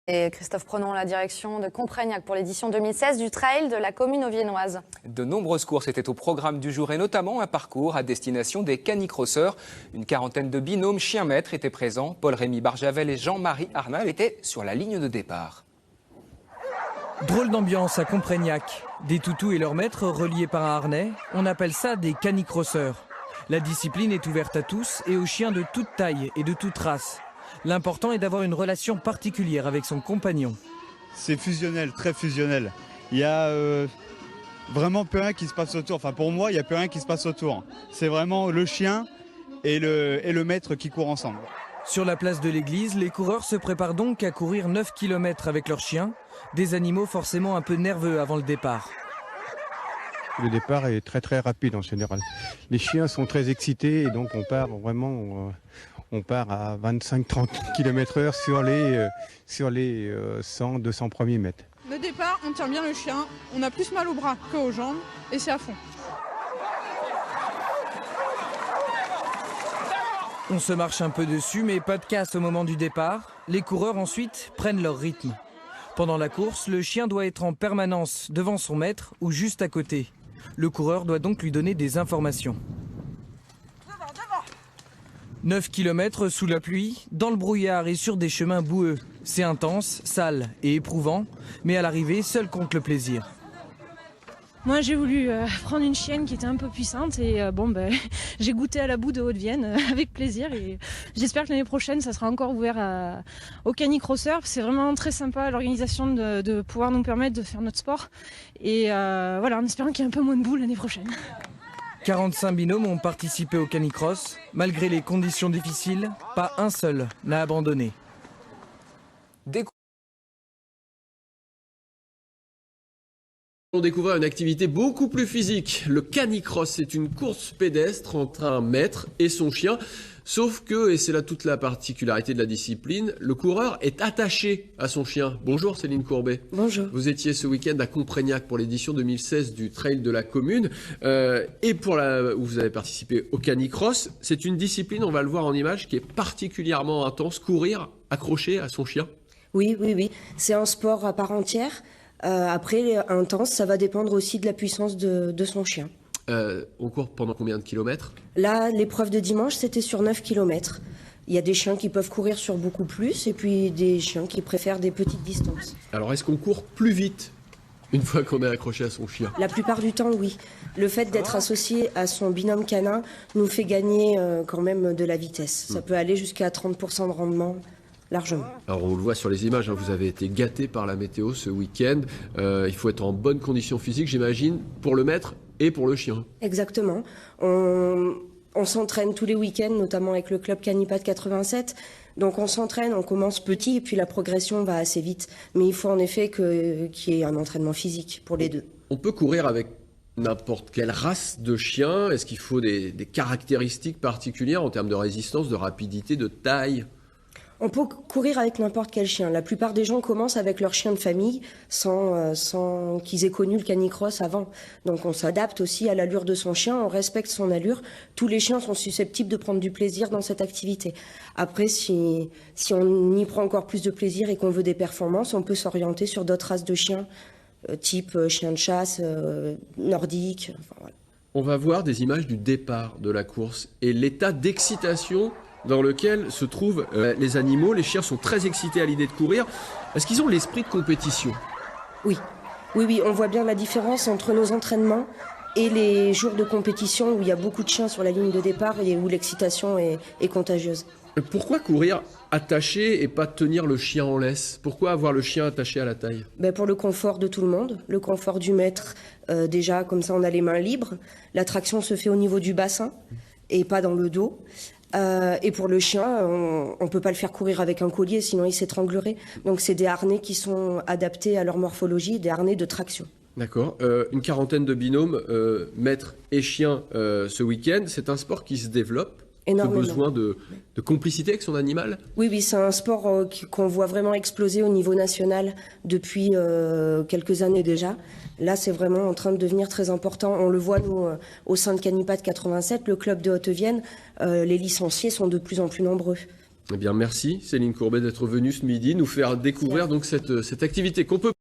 Et Christophe, prenons la direction de Comprégnac pour l'édition 2016 du Trail de la commune auviennoise. De nombreuses courses étaient au programme du jour et notamment un parcours à destination des canicrosseurs. Une quarantaine de binômes chiens-maîtres étaient présents. Paul-Rémy Barjavel et Jean-Marie Arnal étaient sur la ligne de départ. Drôle d'ambiance à Comprégnac. Des toutous et leurs maîtres reliés par un harnais, on appelle ça des canicrosseurs. La discipline est ouverte à tous et aux chiens de toute taille et de toute race. L'important est d'avoir une relation particulière avec son compagnon. C'est fusionnel, très fusionnel. Il y a vraiment plus rien qui se passe autour. Enfin pour moi, il n'y a plus rien qui se passe autour. C'est vraiment le chien et le maître qui courent ensemble. Sur la place de l'église, les coureurs se préparent donc à courir 9 km avec leurs chiens, des animaux forcément un peu nerveux avant le départ. Le départ est très très rapide en général. Les chiens sont très excités et donc on part vraiment à 25-30 km/h sur les 100-200 premiers mètres. Le départ, on tient bien le chien, on a plus mal aux bras qu'aux jambes et c'est à fond. On se marche un peu dessus mais pas de casse au moment du départ. Les coureurs ensuite prennent leur rythme. Pendant la course, le chien doit être en permanence devant son maître ou juste à côté. Le coureur doit donc lui donner des informations. 9 km sous la pluie, dans le brouillard et sur des chemins boueux. C'est intense, sale et éprouvant, mais à l'arrivée, seul compte le plaisir. Moi j'ai voulu prendre une chienne qui était un peu puissante et j'ai goûté à la boue de Haute-Vienne avec plaisir et j'espère que l'année prochaine ça sera encore ouvert aux canicrosseurs. C'est vraiment très sympa l'organisation de pouvoir nous permettre de faire notre sport et en espérant qu'il y ait un peu moins de boue l'année prochaine. 45 binômes ont participé au canicross. Malgré les conditions difficiles, pas un seul n'a abandonné. On découvre une activité beaucoup plus physique. Le canicross, c'est une course pédestre entre un maître et son chien. Sauf que, et c'est là toute la particularité de la discipline, le coureur est attaché à son chien. Bonjour Céline Courbet. Bonjour. Vous étiez ce week-end à Comprégnac pour l'édition 2016 du Trail de la commune. Où vous avez participé au canicross. C'est une discipline, on va le voir en image, qui est particulièrement intense. Courir accroché à son chien. Oui. C'est un sport à part entière. Après, intense, ça va dépendre aussi de la puissance de son chien. On court pendant combien de kilomètres ? Là, l'épreuve de dimanche, c'était sur 9 km. Il y a des chiens qui peuvent courir sur beaucoup plus et puis des chiens qui préfèrent des petites distances. Alors, est-ce qu'on court plus vite une fois qu'on est accroché à son chien ? La plupart du temps, oui. Le fait d'être associé à son binôme canin nous fait gagner quand même de la vitesse. Ça peut aller jusqu'à 30% de rendement. Largement. Alors on le voit sur les images, vous avez été gâté par la météo ce week-end. Il faut être en bonne condition physique, j'imagine, pour le maître et pour le chien. Exactement. On s'entraîne tous les week-ends, notamment avec le club Canipat 87. Donc on s'entraîne, on commence petit et puis la progression va assez vite. Mais il faut en effet qu'il y ait un entraînement physique pour les deux. On peut courir avec n'importe quelle race de chien. Est-ce qu'il faut des caractéristiques particulières en termes de résistance, de rapidité, de taille ? On peut courir avec n'importe quel chien. La plupart des gens commencent avec leur chien de famille sans qu'ils aient connu le canicross avant. Donc on s'adapte aussi à l'allure de son chien, on respecte son allure. Tous les chiens sont susceptibles de prendre du plaisir dans cette activité. Après, si on y prend encore plus de plaisir et qu'on veut des performances, on peut s'orienter sur d'autres races de chiens, type chien de chasse, nordique. Enfin, voilà. On va voir des images du départ de la course et l'état d'excitation dans lequel se trouvent les animaux. Les chiens sont très excités à l'idée de courir. Est-ce qu'ils ont l'esprit de compétition ? Oui, on voit bien la différence entre nos entraînements et les jours de compétition où il y a beaucoup de chiens sur la ligne de départ et où l'excitation est contagieuse. Pourquoi courir attaché et pas tenir le chien en laisse ? Pourquoi avoir le chien attaché à la taille ? Pour le confort de tout le monde, le confort du maître. Déjà, comme ça, on a les mains libres. La traction se fait au niveau du bassin et pas dans le dos. Et pour le chien, on ne peut pas le faire courir avec un collier, sinon il s'étranglerait. Donc c'est des harnais qui sont adaptés à leur morphologie, des harnais de traction. D'accord. Une quarantaine de binômes, maître et chien, ce week-end. C'est un sport qui se développe. Énormément. Ce besoin de complicité avec son animal ? Oui, c'est un sport qu'on voit vraiment exploser au niveau national depuis quelques années déjà. Là, c'est vraiment en train de devenir très important. On le voit, nous, au sein de Canipat 87, le club de Haute-Vienne, les licenciés sont de plus en plus nombreux. Eh bien, merci Céline Courbet d'être venue ce midi nous faire découvrir donc cette activité qu'on peut